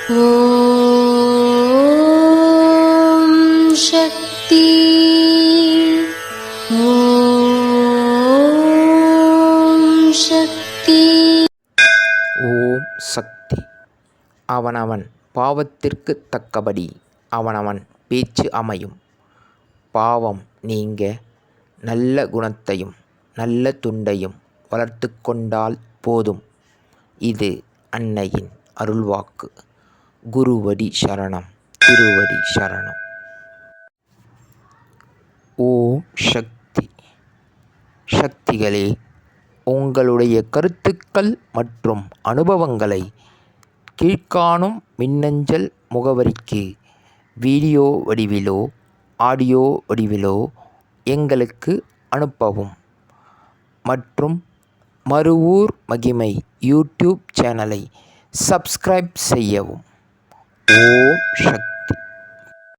ஓம் சக்தி. ஓம் சக்தி. ஓம் சக்தி. அவனவன் பாவத்திற்கு தக்கபடி அவனவன் பேச்சு அமையும். பாவம் நீங்க நல்ல குணத்தையும் நல்ல துண்டையும் வளர்த்து கொண்டால் போதும். இது அன்னையின் அருள்வாக்கு. குருவடி சரணம், திருவடி சரணம். ஓம் சக்தி. சக்திகளே, உங்களுடைய கருத்துக்கள் மற்றும் அனுபவங்களை கீழ்காணும் மின்னஞ்சல் முகவரிக்கு வீடியோ வடிவிலோ ஆடியோ வடிவிலோ எங்களுக்கு அனுப்பவும். மற்றும் மறுவூர் மகிமை யூடியூப் சேனலை சப்ஸ்கிரைப் செய்யவும். ஓம் சக்தி.